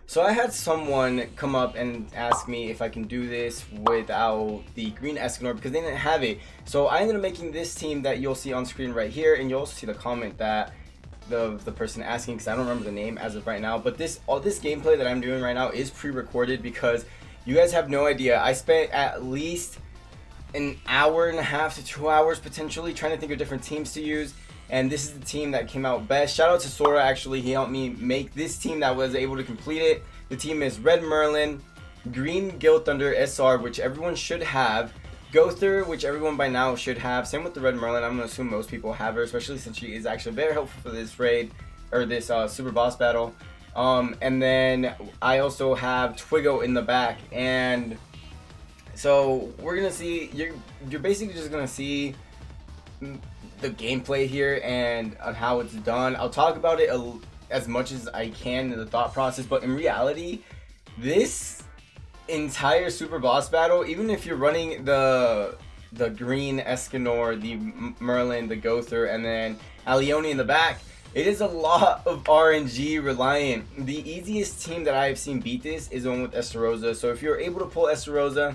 So I had someone come up and ask me if I can do this without the green Escanor because they didn't have it. So I ended up making this team that you'll see on screen right here, and you'll also see the comment that the person asking, because I don't remember the name as of right now. But this gameplay that I'm doing right now is pre-recorded because you guys have no idea. I spent at least an hour and a half to 2 hours potentially trying to think of different teams to use. And this is the team that came out best. Shout out to Sora, actually. He helped me make this team that was able to complete it. The team is Red Merlin, Green Guild Thunder, SR, which everyone should have, Gother, which everyone by now should have. Same with the Red Merlin. I'm going to assume most people have her, especially since she is actually very helpful for this raid, or this super boss battle. And then I also have Twiggo in the back. And so we're going to see, you're basically just going to see the gameplay here and on how it's done. I'll talk about it as much as I can in the thought process, but in reality, this entire super boss battle, even if you're running the green Escanor, the Merlin, the Gother, and then Alioni in the back, it is a lot of RNG reliant. The easiest team that I've seen beat this is the one with ESTAROSSA. So if you're able to pull ESTAROSSA,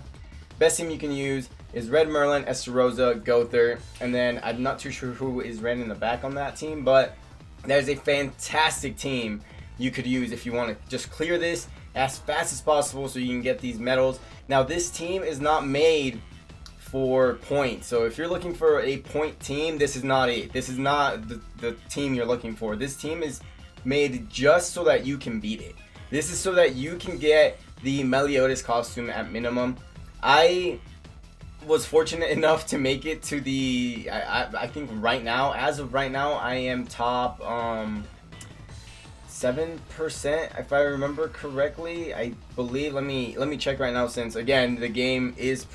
best team you can use is Red Merlin, ESTAROSSA, Gother, and then I'm not too sure who is ran in the back on that team, but that is a fantastic team you could use if you want to just clear this as fast as possible so you can get these medals. Now this team is not made for points, so if you're looking for a point team, this is not it. This is not the team you're looking for. This team is made just so that you can beat it. This is so that you can get the MelEli costume at minimum. I was fortunate enough to make it to the I think right now, as of right now, I am top 7% if I remember correctly. I believe, let me check right now, since again the game is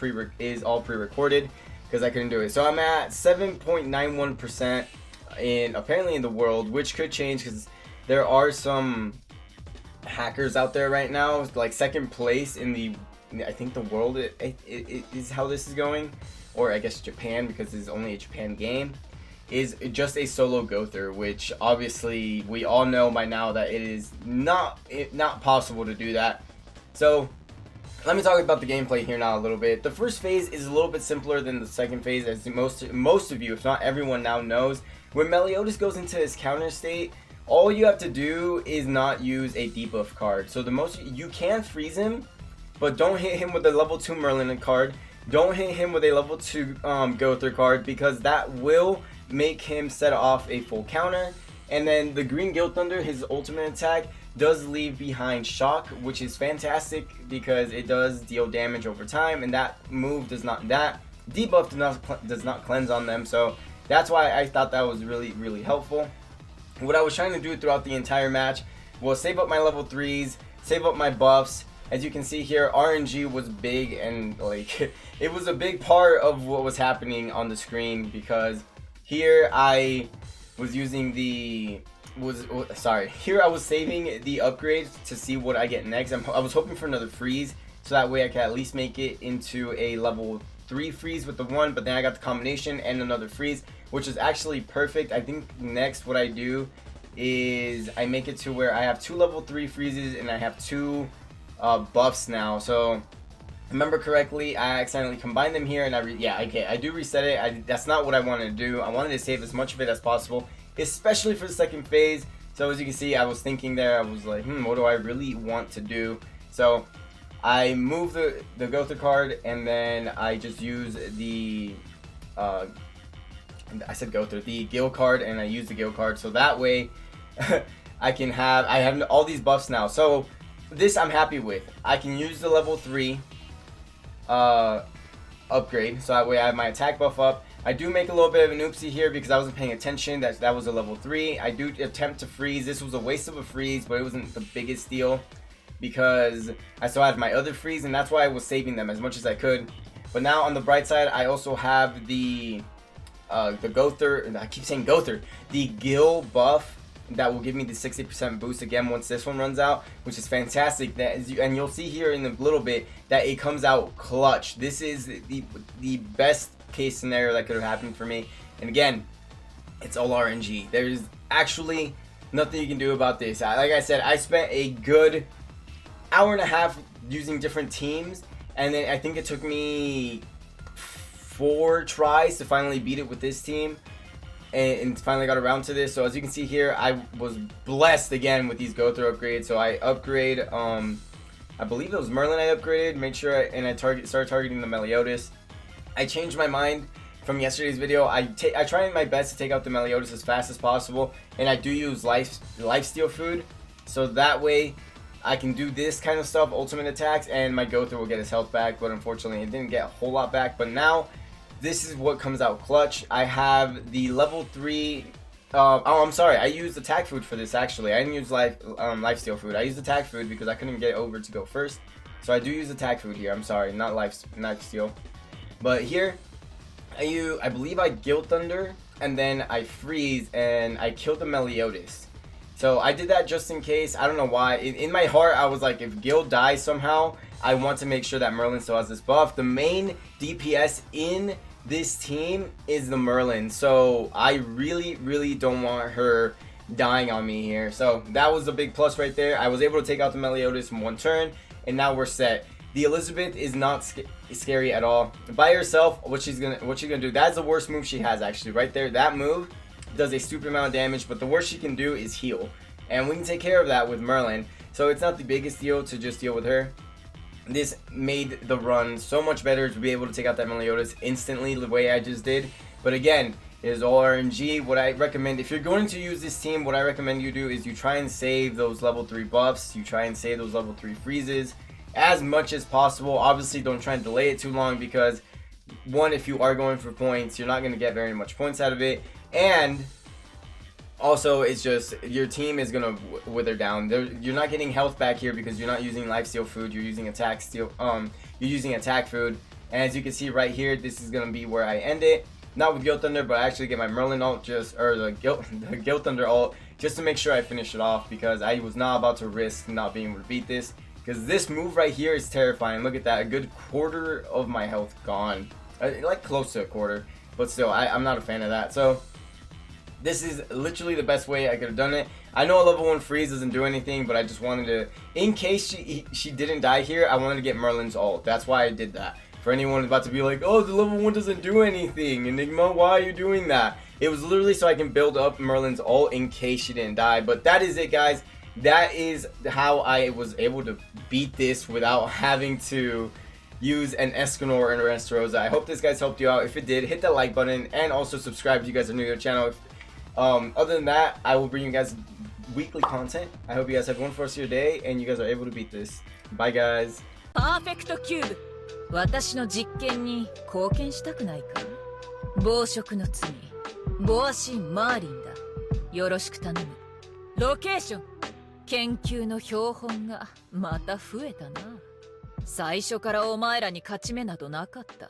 all pre-recorded because I couldn't do it. So I'm at 7.91% apparently in the world, which could change because there are some hackers out there right now. Like second place in the, I think the world it is how this is going, or I guess Japan, because this is only a Japan game, is just a solo Gother, which obviously we all know by now that it is not possible to do that. So let me talk about the gameplay here now a little bit. The first phase is a little bit simpler than the second phase, as most of you, if not everyone, now knows. When MelEli goes into his counter state, all you have to do is not use a debuff card. So you can freeze him, but don't hit him with a level 2 Merlin card. Don't hit him with a level 2 Gother card, because that will make him set off a full counter. And then the Green Guild Thunder, his ultimate attack, does leave behind shock, which is fantastic because it does deal damage over time, and that move does not, that debuff does not cleanse on them. So that's why I thought that was really helpful. What I was trying to do throughout the entire match was save up my level 3s, save up my buffs. As you can see here, RNG was big, and like it was a big part of what was happening on the screen, because here I was using here I was saving the upgrades to see what I get next. I was hoping for another freeze, so that way I could at least make it into a level 3 freeze with the 1, but then I got the combination and another freeze, which is actually perfect. I think next what I do is I make it to where I have 2 level 3 freezes and I have 2 buffs now. So remember correctly, I accidentally combined them here, and I do reset it. That's not what I wanted to do. I wanted to save as much of it as possible, especially for the second phase. So as you can see, I was thinking there, I was like, what do I really want to do? So I move the Gother card, and then I just use the I said Gother, the Guild card, and I use the Guild card, so that way I have all these buffs now. So this I'm happy with. I can use the level 3 upgrade, so that way I have my attack buff up. I do make a little bit of an oopsie here because I wasn't paying attention. That was a level 3. I do attempt to freeze. This was a waste of a freeze, but it wasn't the biggest deal because I still had my other freeze, and that's why I was saving them as much as I could. But now on the bright side, I also have the Gother, I keep saying Gother, the Gil buff that will give me the 60% boost again once this one runs out, which is fantastic. And you'll see here in a little bit that it comes out clutch. This is the best case scenario that could have happened for me. And again, it's all RNG. There's actually nothing you can do about this. Like I said, I spent a good hour and a half using different teams, and then I think it took me 4 tries to finally beat it with this team, and finally got around to this. So as you can see here, I was blessed again with these go through upgrades. So I upgrade, I believe it was Merlin I upgraded, made sure I started targeting the Meliodas. I changed my mind from yesterday's video. I try my best to take out the Meliodas as fast as possible, and I do use lifesteal food, so that way I can do this kind of stuff, ultimate attacks, and my go through will get his health back. But unfortunately it didn't get a whole lot back. But now this is what comes out clutch. I have the level 3 oh, I'm sorry, I used attack food for this actually. I didn't use lifesteal food. I used attack food because I couldn't get over to go first. So I do use attack food here. I'm sorry, not lifesteal. But here I believe I Guild Thunder, and then I freeze, and I killed the Meliodas. So I did that just in case. I don't know why. In my heart, I was like, if Guild dies somehow, I want to make sure that Merlin still has this buff. The main DPS in this team is the Merlin, so I really don't want her dying on me here. So that was a big plus right there. I was able to take out the Meliodas in 1 turn, and now we're set. The Elizabeth is not scary at all. By herself, what she's gonna do, that's the worst move she has actually right there. That move does a stupid amount of damage, but the worst she can do is heal, and we can take care of that with Merlin. So it's not the biggest deal to just deal with her. This made the run so much better to be able to take out that Meliodas instantly the way I just did. But again, it is all RNG. What I recommend, if you're going to use this team, what I recommend you do is you try and save those level 3 buffs, you try and save those level 3 freezes as much as possible. Obviously don't try and delay it too long, because one, if you are going for points, you're not going to get very much points out of it, and also it's just your team is gonna wither down. You're not getting health back here because you're not using lifesteal food, you're using attack food. And as you can see right here, this is gonna be where I end it, not with Guild Thunder, but I actually get my Merlin ult, the Guild Thunder ult, just to make sure I finish it off, because I was not about to risk not being able to beat this. Because this move right here is terrifying. Look at that, a good quarter of my health gone. Like close to a quarter, but still, I'm not a fan of that. So this is literally the best way I could have done it. I know a level 1 freeze doesn't do anything, but I just wanted to, in case she didn't die here, I wanted to get Merlin's ult. That's why I did that. For anyone about to be like, oh, the level 1 doesn't do anything, Enigma, why are you doing that? It was literally so I can build up Merlin's ult in case she didn't die. But that is it, guys. That is how I was able to beat this without having to use an Escanor and an ESTAROSSA. I hope this guys helped you out. If it did, hit that like button, and also subscribe if you guys are new to the channel. Other than that, I will bring you guys weekly content. I hope you guys have one for us your day, and you guys are able to beat this. Bye, guys. Perfect cube. 私の実験に貢献したくないか？暴食の罪、ボアシン・マーリンだ。よろしく頼む。ロケーション、研究の標本がまた増えたな。最初からお前らに勝ち目などなかった。